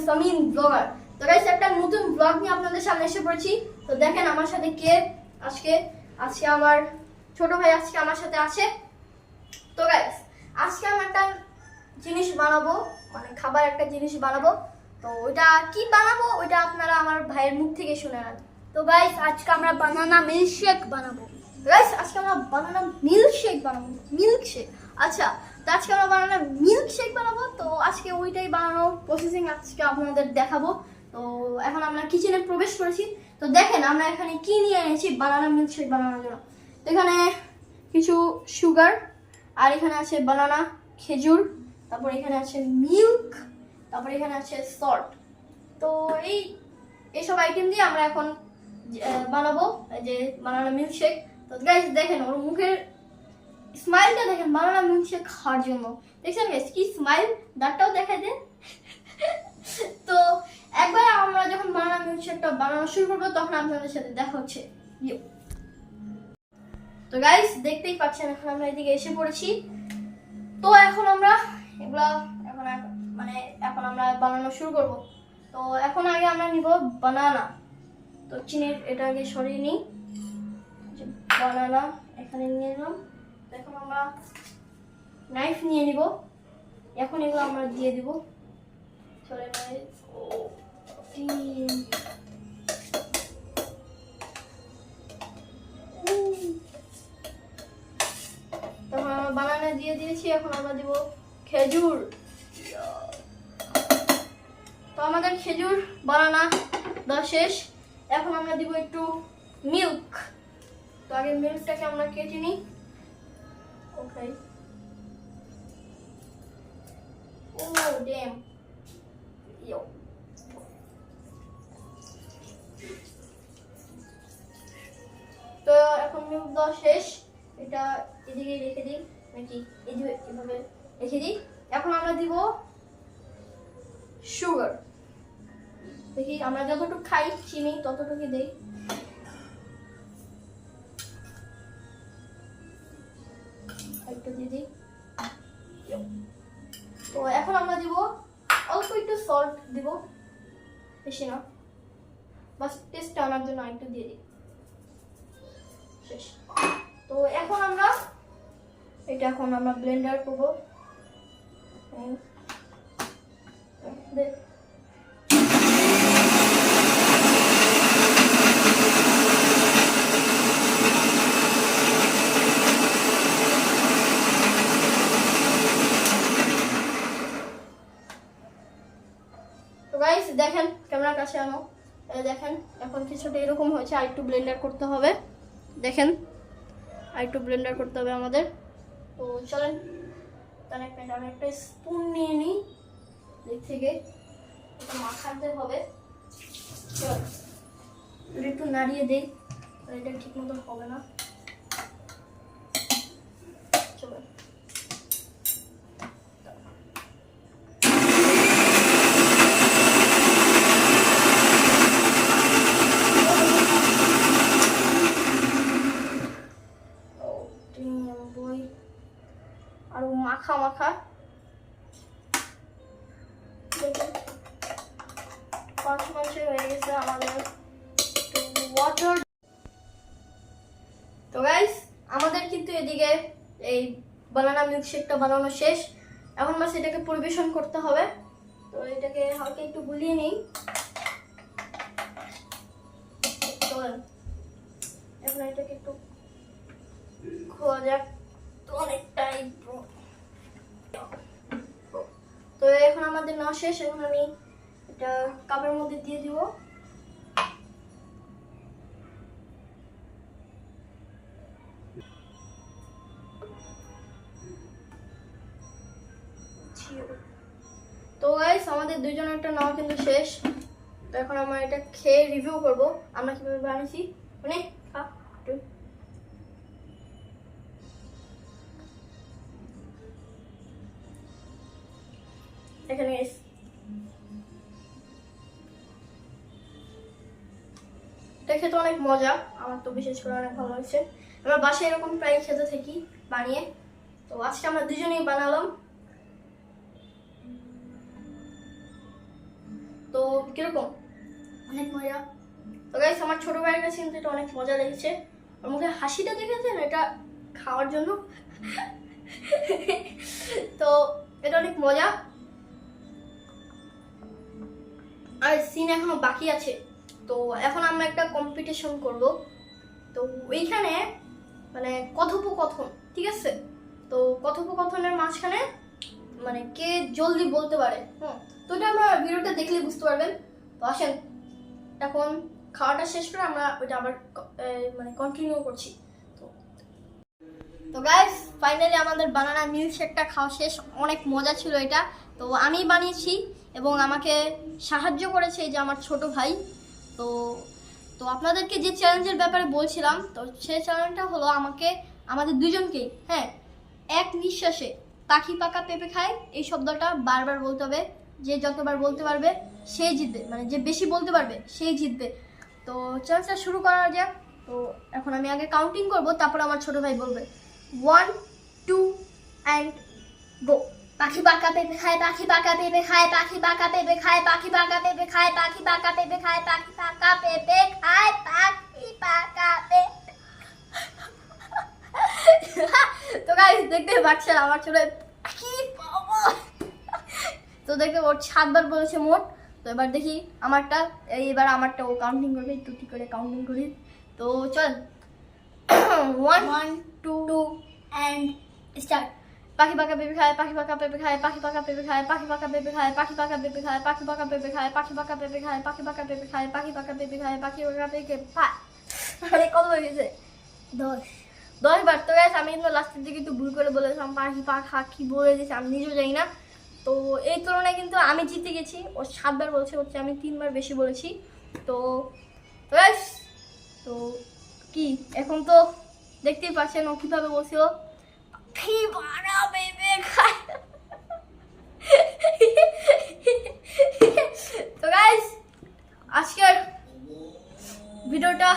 Samin blogger. তো guys একটা নতুন ব্লগ নিয়ে আপনাদের সামনে এসে পড়েছি। তো দেখেন আমার সাথে কে আজকে আজকে আমার ছোট ভাই আজকে আমার সাথে আছে। তো গাইস আজকে আমি একটা জিনিস বানাবো, মানে খাবার একটা জিনিস বানাবো। তো ওইটা কি বানাবো ওইটা আপনারা আমার ভাইয়ের মুখ থেকে শুনে নেন। তো গাইস আজকে আমরা বানানা মিল্কশেক বানাবো। গাইস আজকে আমরা বানানা মিল্কশেক বানাবো, মিল্কশেক। আচ্ছা, তো আজকে আমরা বানানা মিল্কশেক বানাবো। তো আজকে ওইটাই বানানো প্রসেসিং আজকে আপনাদের দেখাবো। তো এখন আমরা কিচেনে প্রবেশ করেছি। তো দেখেন আমরা এখানে কি নিয়ে এনেছি বানানা মিল্কশেক বানানোর জন্য। তো এখানে কিছু সুগার, আর এখানে আছে বানানা, খেজুর, তারপর এখানে আছে মিল্ক, তারপর এখানে আছে সল্ট। তো এইসব আইটেম দিয়ে আমরা এখন বানাবো যে বানানা মিল্কশেক। তো গাইস দেখেন ওর মুখের স্মাইলটা দেখেন বানানা মিল্কশেক খাওয়ার জন্য। দেখছেন গাইস কি স্মাইল, দাঁতটাও দেখাই দেন। তো একবার আমরা যখন বানানা মিল্কশেকটা বানানো শুরু করবো তখন আপনাদের সাথে দেখা হচ্ছে। তো গাইস দেখতেই পাচ্ছেন এখন আমরা এদিকে এসে পড়েছি। তো এখন আমরা এগুলা এখন আমরা বানানো শুরু করব। তো এখন আগে আমরা নিব বানানা। তো চিনির এটা আগে সরিয়ে নিই, বানানা এখানে নিয়ে নিলাম। এখন আমরা নাইফ নিয়ে নিব, এখন এগুলো আমরা দিয়ে দিব। চলে তখন আমরা বানানা দিয়ে দিয়েছি, এখন আমরা দিব খেজুর। তো আমাদের খেজুর বানানা দেওয়া শেষ। এখন আমরা দিব একটু মিল্ক। তো আগে মিল্কটাকে আমরা কেটে নিই। ওকে, ও ড্যাম, তো এখন মিল্ক দেওয়া শেষ। এটা এদিকে রেখে দিই, নাকি এভাবে রেখে দিই। এখন আমরা দিব সুগার। দেখি আমরা যতটুকু খাই চিনি ততটুকু দেই। একটু দিয়ে দিই। তো এখন আমরা দিব অল্প একটু সল্ট দিব, বেশি না, বাস টেস্ট আনার জন্য একটু দিয়ে দিই। শেষ। তো এখন আমরা ব্লেন্ডার করবো। গাইস দেখেন ক্যামেরার কাছে আনো, দেখেন এখন কিছুটা এরকম হয়েছে। আর একটু ব্লেন্ডার করতে হবে, দেখেন আর একটু ব্লেন্ডার করতে হবে আমাদের। তো চলেন তাহলে একটা স্পুন নিয়ে নিই, দিক থেকে এটা মাখাতে হবে। চল একটু নাড়িয়ে দিই, এটা ঠিক মতো হবে না। চলো আরো মাখা মাখা। দেখুন 5 মিনিট হয়ে গেছে আমাদের ওয়াটার। তো গাইস আমাদের কিন্তু এদিকে এই বানানা মিল্কশেকটা বানানো শেষ। এখন বাস এটাকে পরিবেশন করতে হবে। তো এটাকে হালকা একটু গুলিয়ে নিই। এখন এটাকে একটু খোয়া যাক। তো অনেকটাই তো এখন আমাদের নেওয়া শেষ। এখন আমি এটা কাপের মধ্যে দিয়ে দিব। তো গাইস আমাদের দুইজনেরটা নেওয়া কিন্তু শেষ। তো এখন আমরা এটা খেয়ে রিভিউ করব আমরা কিভাবে বানিয়েছি। মানে এখানে এটা খেতে অনেক মজা, আমার তো বিশেষ করে অনেক ভালো হয়েছে। আমরা বাসায় এরকম প্রায় খেতে থাকি বানিয়ে। তো আজকে আমরা দুজনেই বানালাম। তো কিরকম? অনেক মজা। তো গাইস আমার ছোট ভাইয়ের কাছে কিন্তু এটা অনেক মজা লেগেছে। ওর মুখে হাসিটা দেখেছেন, এটা খাওয়ার জন্য। তো এটা অনেক মজা। আর সিন এখনো বাকি আছে। তো এখন আমরা একটা কম্পিটিশন করব। তো ওইখানে মানে কথোপকথন, ঠিক আছে? তো কথোপকথনের মাঝখানে মানে কে জলদি বলতে পারে, তো এটা আমরা ভিডিওটা দেখলে বুঝতে পারবেন। তো আসেন এখন খাওয়াটা শেষ করে আমরা ওইটা আবার মানে কন্টিনিউ করছি। তো গাইস ফাইনালি আমাদের বানানা মিল্কশেকটা খাওয়া শেষ। অনেক মজা ছিল এটা। তো আমি বানিয়েছি এবং আমাকে সাহায্য করেছে এই যে আমার ছোট ভাই। তো তো আপনাদেরকে যে চ্যালেঞ্জের ব্যাপারে বলছিলাম, তো সেই চ্যালেঞ্জটা হলো আমাদের দুজনকেই এক নিঃশ্বাসে পাখি পাকা পেঁপে খায় এই শব্দটা বারবার বলতে হবে। যে যতবার বলতে পারবে সেই জিতবে, মানে যে বেশি বলতে পারবে সেই জিতবে। তো চ্যালেঞ্জটা শুরু করা যাক। তো এখন আমি আগে কাউন্টিং করব, তারপর আমার ছোট ভাই বলবে 1 2 and go। পাখি পাকা পেঁপে খায়, পাখি পাকা পেঁপে খায়, পাখি পাকা পেঁপে খায়, পাখি পাকা পেঁপে খায়, পাখি পাকা পেঁপে খায়, পাখি পাকা পেঁপে খায়, পাখি পাকা পেঁপে। তো গাইস দেখতে পাচ্ছেন আমার ছোট কি বাবা। তো দেখতে ওর 7 বার বলেছে মোট। তো এবার দেখি আমারটা, এবার আমারটা ও কাউন্টিং করবে, একটু ঠিক করে কাউন্টিং করি। তো চল 1 2 and start। পাখি পাকা পেঁপে খায়, পাখি পাকা পেঁপে খায়, পাখি পাকা পেঁপে খায়, পাখি পাকা পেঁপে খায়, পাখি পাকা পেঁপে খায়, পাখি পাকা পেঁপে খায়, পাখি পাকা পেঁপে খায়, পাখি পাকা পেঁপে খায়, পাখি পাকা পেঁপে খায়, পাখি পাকা পেঁপে খায়। আরে কত হয়ে গেছে? 10 বার। তো গাইস আমি কিন্তু লাস্টের দিকে একটু ভুল করে বলেছিলাম পাখি পাখা, কি বলে দিয়েছি আমি নিজেও জানি না। তো এই তুলনায় কিন্তু আমি জিতে গেছি। ও 7 বার বলছে, হচ্ছে আমি 3 বার বেশি বলেছি। তো গাইস তো কি এখন তো দেখতেই পাচ্ছেন ও কিভাবে বলছিল পাখি পাকা পেঁপে খায়। তো গাইস আজকের ভিডিওটা